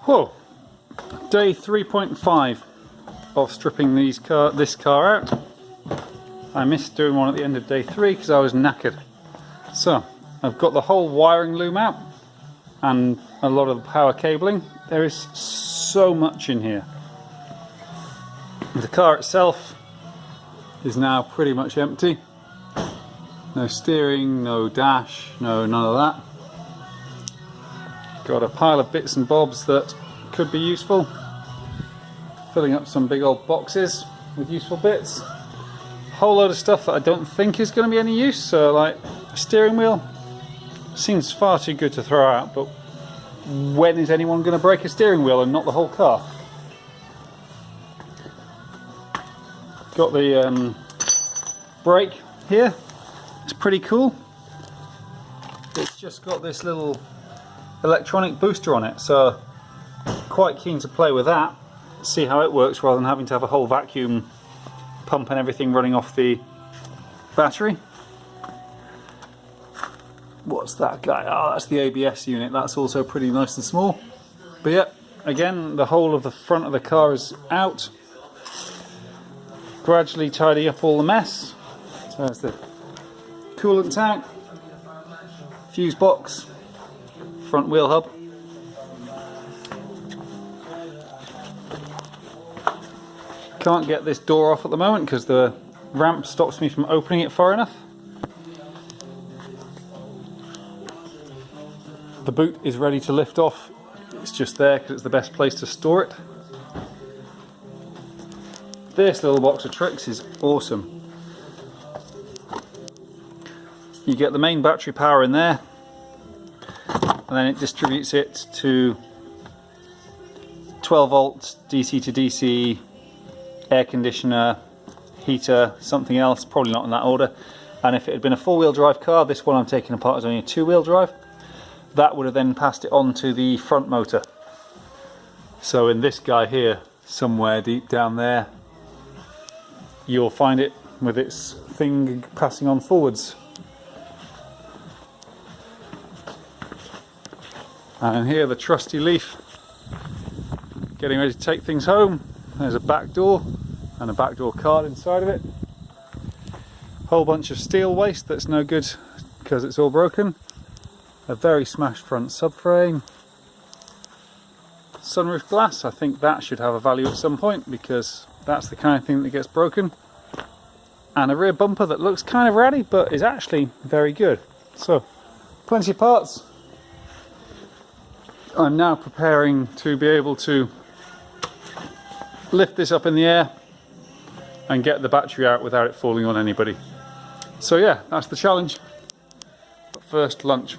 Whoa! Day 3.5 of stripping this car out. I missed doing one at the end of day 3 because I was knackered. So, I've got the whole wiring loom out and a lot of the power cabling. There is so much in here. The car itself is now pretty much empty. No steering, no dash, none of that. Got a pile of bits and bobs that could be useful. Filling up some big old boxes with useful bits. A whole load of stuff that I don't think is going to be any use. So like a steering wheel seems far too good to throw out, but when is anyone going to break a steering wheel and not the whole car? Got the brake here. It's pretty cool. It's just got this little electronic booster on it, so quite keen to play with that, see how it works rather than having to have a whole vacuum pump and everything running off the battery. What's that guy? Oh, that's the ABS unit. That's also pretty nice and small. But yeah, again, the whole of the front of the car is out. Gradually tidy up all the mess. So there's the coolant tank, fuse box, front wheel hub. Can't get this door off at the moment because the ramp stops me from opening it far enough. The boot is ready to lift off. It's just there because it's the best place to store it. This little box of tricks is awesome. You get the main battery power in there, and then it distributes it to 12 volts DC to DC, air conditioner, heater, something else, probably not in that order. And if it had been a four-wheel drive car, this one I'm taking apart is only a two-wheel drive, that would have then passed it on to the front motor. So in this guy here, somewhere deep down there, you'll find it with its thing passing on forwards. And here the trusty Leaf, getting ready to take things home. There's a back door and a back door card inside of it. Whole bunch of steel waste that's no good because it's all broken. A very smashed front subframe. Sunroof glass, I think that should have a value at some point because that's the kind of thing that gets broken. And a rear bumper that looks kind of ratty but is actually very good. So, plenty of parts. I'm now preparing to be able to lift this up in the air and get the battery out without it falling on anybody. So yeah, that's the challenge. But first, lunch.